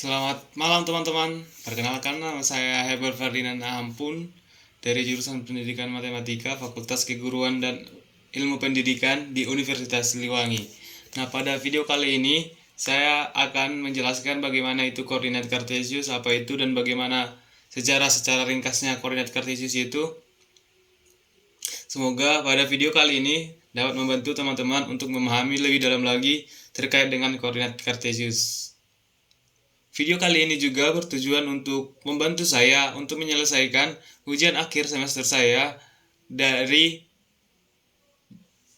Selamat malam teman-teman. Perkenalkan, nama saya Heber Ferdinand Ampun dari jurusan Pendidikan Matematika Fakultas Keguruan dan Ilmu Pendidikan di Universitas Siliwangi. Nah, pada video kali ini saya akan menjelaskan bagaimana itu koordinat kartesius, apa itu, dan bagaimana secara ringkasnya koordinat kartesius itu. Semoga pada video kali ini dapat membantu teman-teman untuk memahami lebih dalam lagi terkait dengan koordinat kartesius. Video kali ini juga bertujuan untuk membantu saya untuk menyelesaikan ujian akhir semester saya dari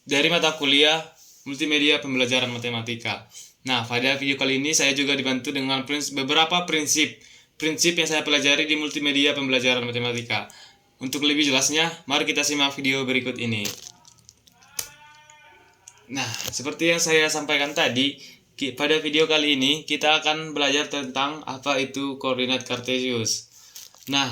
mata kuliah Multimedia Pembelajaran Matematika. Nah, pada video kali ini saya juga dibantu dengan beberapa prinsip yang saya pelajari di Multimedia Pembelajaran Matematika. Untuk lebih jelasnya, mari kita simak video berikut ini. Nah, seperti yang saya sampaikan tadi, pada video kali ini kita akan belajar tentang apa itu koordinat kartesius. Nah,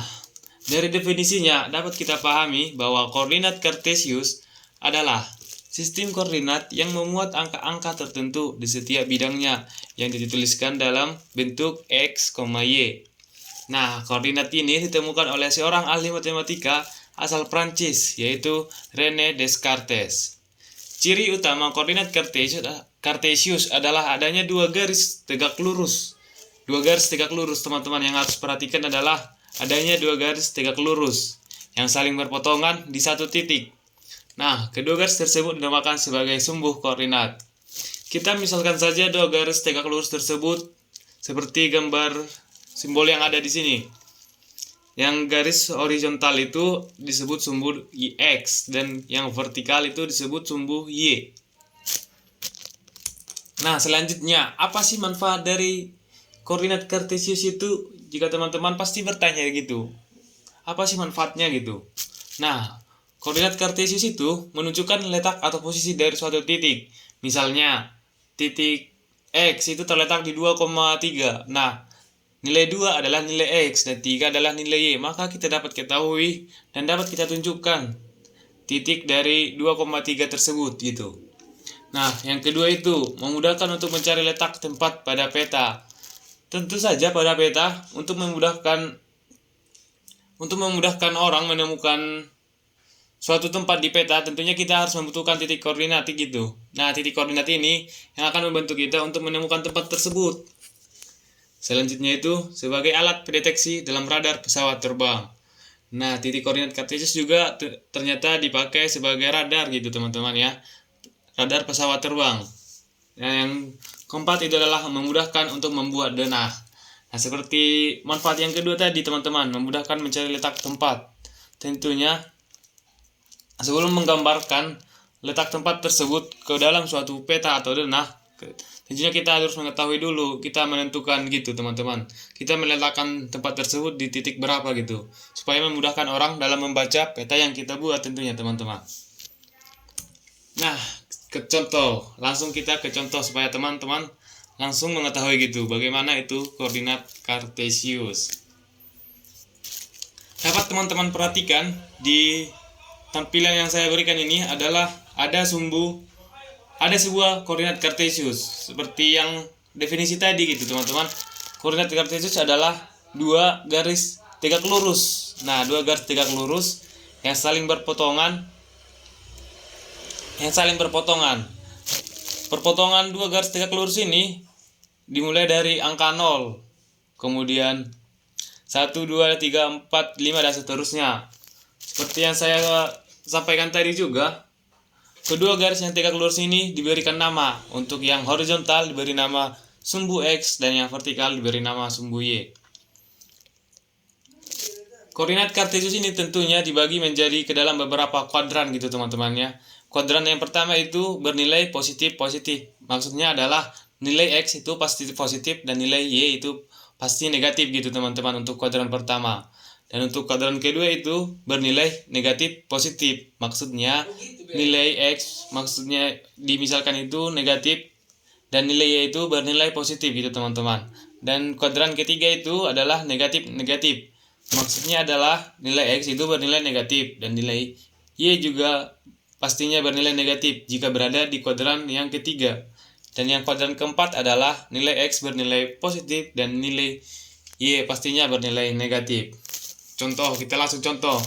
dari definisinya dapat kita pahami bahwa koordinat kartesius adalah sistem koordinat yang memuat angka-angka tertentu di setiap bidangnya yang dituliskan dalam bentuk X, Y. Nah, koordinat ini ditemukan oleh seorang ahli matematika asal Prancis, yaitu René Descartes. Ciri utama koordinat kartesius adalah adanya dua garis tegak lurus. Dua garis tegak lurus, teman-teman, yang harus perhatikan adalah adanya dua garis tegak lurus yang saling berpotongan di satu titik. Nah, kedua garis tersebut dinamakan sebagai sumbu koordinat. Kita misalkan saja dua garis tegak lurus tersebut seperti gambar simbol yang ada di sini. Yang garis horizontal itu disebut sumbu X dan yang vertikal itu disebut sumbu Y. Nah, selanjutnya, apa sih manfaat dari koordinat kartesius itu? Jika teman-teman pasti bertanya gitu. Apa sih manfaatnya gitu? Nah, koordinat kartesius itu menunjukkan letak atau posisi dari suatu titik. Misalnya, titik X itu terletak di 2,3. Nah, nilai 2 adalah nilai X dan 3 adalah nilai Y. Maka kita dapat ketahui dan dapat kita tunjukkan titik dari 2,3 tersebut gitu. Nah, yang kedua itu memudahkan untuk mencari letak tempat pada peta. Tentu saja pada peta untuk memudahkan orang menemukan suatu tempat di peta, tentunya kita harus membutuhkan titik koordinat gitu. Nah, titik koordinat ini yang akan membantu kita untuk menemukan tempat tersebut. Selanjutnya itu sebagai alat pendeteksi dalam radar pesawat terbang. Nah, titik koordinat kartesius juga ternyata dipakai sebagai radar gitu, teman-teman ya. Radar pesawat terbang. Yang keempat itu adalah memudahkan untuk membuat denah. Nah, seperti manfaat yang kedua tadi, teman-teman, memudahkan mencari letak tempat. Tentunya sebelum menggambarkan letak tempat tersebut ke dalam suatu peta atau denah, tentunya kita harus mengetahui dulu, kita menentukan gitu, teman-teman. Kita meletakkan tempat tersebut di titik berapa gitu, supaya memudahkan orang dalam membaca peta yang kita buat tentunya, teman-teman. Nah, langsung kita ke contoh supaya teman-teman langsung mengetahui gitu bagaimana itu koordinat kartesius. Dapat teman-teman perhatikan di tampilan yang saya berikan ini adalah ada sebuah koordinat kartesius seperti yang definisi tadi gitu, teman-teman. Koordinat kartesius adalah dua garis tegak lurus. Nah, dua garis tegak lurus yang saling berpotongan. Perpotongan dua garis tegak lurus ini dimulai dari angka 0. Kemudian 1, 2, 3, 4, 5 dan seterusnya. Seperti yang saya sampaikan tadi juga, kedua garis yang tegak lurus ini diberikan nama. Untuk yang horizontal diberi nama sumbu X dan yang vertikal diberi nama sumbu Y. Koordinat kartesius ini tentunya dibagi menjadi ke dalam beberapa kuadran gitu, teman-teman ya. Kuadran yang pertama itu bernilai positif. Maksudnya adalah nilai X itu pasti positif dan nilai Y itu pasti negatif gitu, teman-teman, untuk kuadran pertama. Dan untuk kuadran kedua itu bernilai negatif positif. Maksudnya nilai X maksudnya dimisalkan itu negatif dan nilai Y itu bernilai positif gitu, teman-teman. Dan kuadran ketiga itu adalah negatif. Maksudnya adalah nilai X itu bernilai negatif dan nilai Y juga pastinya bernilai negatif jika berada di kuadran yang ketiga. Dan yang kuadran keempat adalah nilai X bernilai positif dan nilai Y pastinya bernilai negatif. Contoh, kita langsung contoh.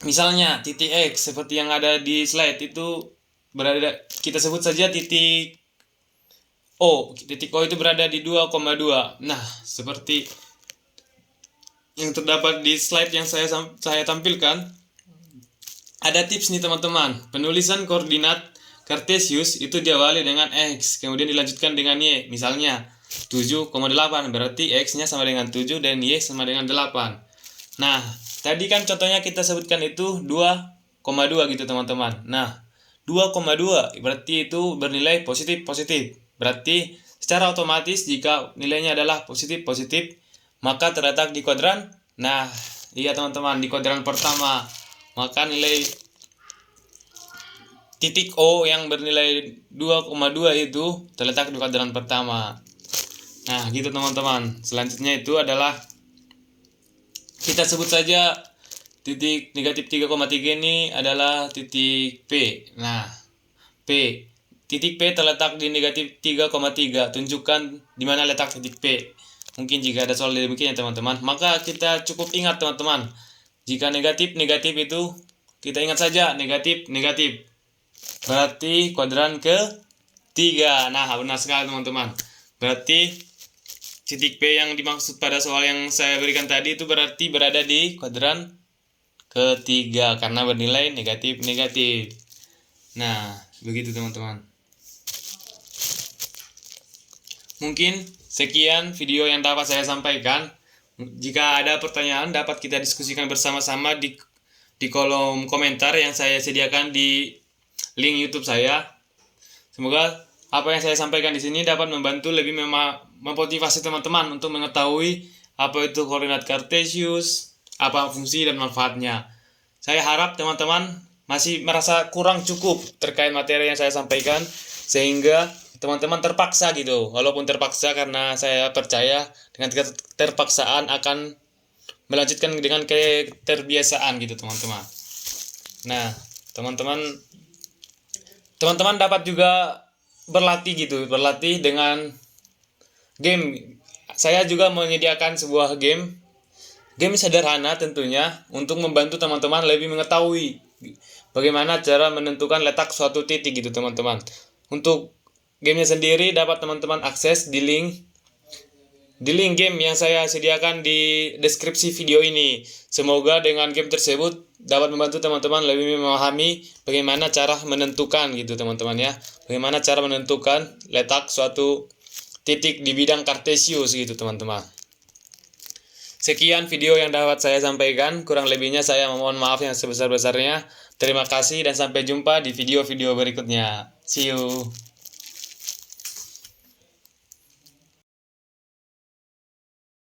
Misalnya titik X seperti yang ada di slide itu berada, kita sebut saja titik O. Titik O itu berada di 2,2. Nah, seperti yang terdapat di slide yang saya tampilkan, ada tips nih teman-teman. Penulisan koordinat Kartesius itu diawali dengan X, kemudian dilanjutkan dengan Y. Misalnya 7,8, berarti X-nya sama dengan 7 dan Y sama dengan 8. Nah, tadi kan contohnya kita sebutkan itu 2,2 gitu teman-teman. Nah, 2,2 berarti itu bernilai positif-positif. Berarti secara otomatis jika nilainya adalah positif-positif, maka terletak di kuadran. Nah, iya teman-teman, di kuadran pertama. Maka nilai titik O yang bernilai 2,2 itu terletak di kuadran pertama. Nah, gitu teman-teman. Selanjutnya itu adalah kita sebut saja titik negatif 3,3 ini adalah titik P. Nah, P. Titik P terletak di negatif 3,3. Tunjukkan di mana letak titik P. Mungkin jika ada soal demikian ya teman-teman. Maka kita cukup ingat teman-teman. Jika negatif itu kita ingat saja negatif. Berarti kuadran ke-3. Nah, benar sekali teman-teman. Berarti titik P yang dimaksud pada soal yang saya berikan tadi itu berarti berada di kuadran ke-3 karena bernilai negatif. Nah, begitu teman-teman. Mungkin sekian video yang dapat saya sampaikan. Jika ada pertanyaan dapat kita diskusikan bersama-sama di kolom komentar yang saya sediakan di link YouTube saya. Semoga apa yang saya sampaikan di sini dapat membantu lebih memotivasi teman-teman untuk mengetahui apa itu koordinat Kartesius, apa fungsi dan manfaatnya. Saya harap teman-teman masih merasa kurang cukup terkait materi yang saya sampaikan, sehingga teman-teman terpaksa gitu. Walaupun terpaksa, karena saya percaya dengan keterpaksaan akan melanjutkan dengan keterbiasaan gitu teman-teman. Nah, teman-teman dapat juga berlatih dengan game. Saya juga menyediakan sebuah game sederhana tentunya untuk membantu teman-teman lebih mengetahui bagaimana cara menentukan letak suatu titik gitu teman-teman. Untuk gamenya sendiri dapat teman-teman akses di link game yang saya sediakan di deskripsi video ini. Semoga dengan game tersebut dapat membantu teman-teman lebih memahami bagaimana cara menentukan gitu teman-teman ya. Bagaimana cara menentukan letak suatu titik di bidang Kartesius gitu teman-teman. Sekian video yang dapat saya sampaikan. Kurang lebihnya saya mohon maaf yang sebesar-besarnya. Terima kasih dan sampai jumpa di video-video berikutnya. See you.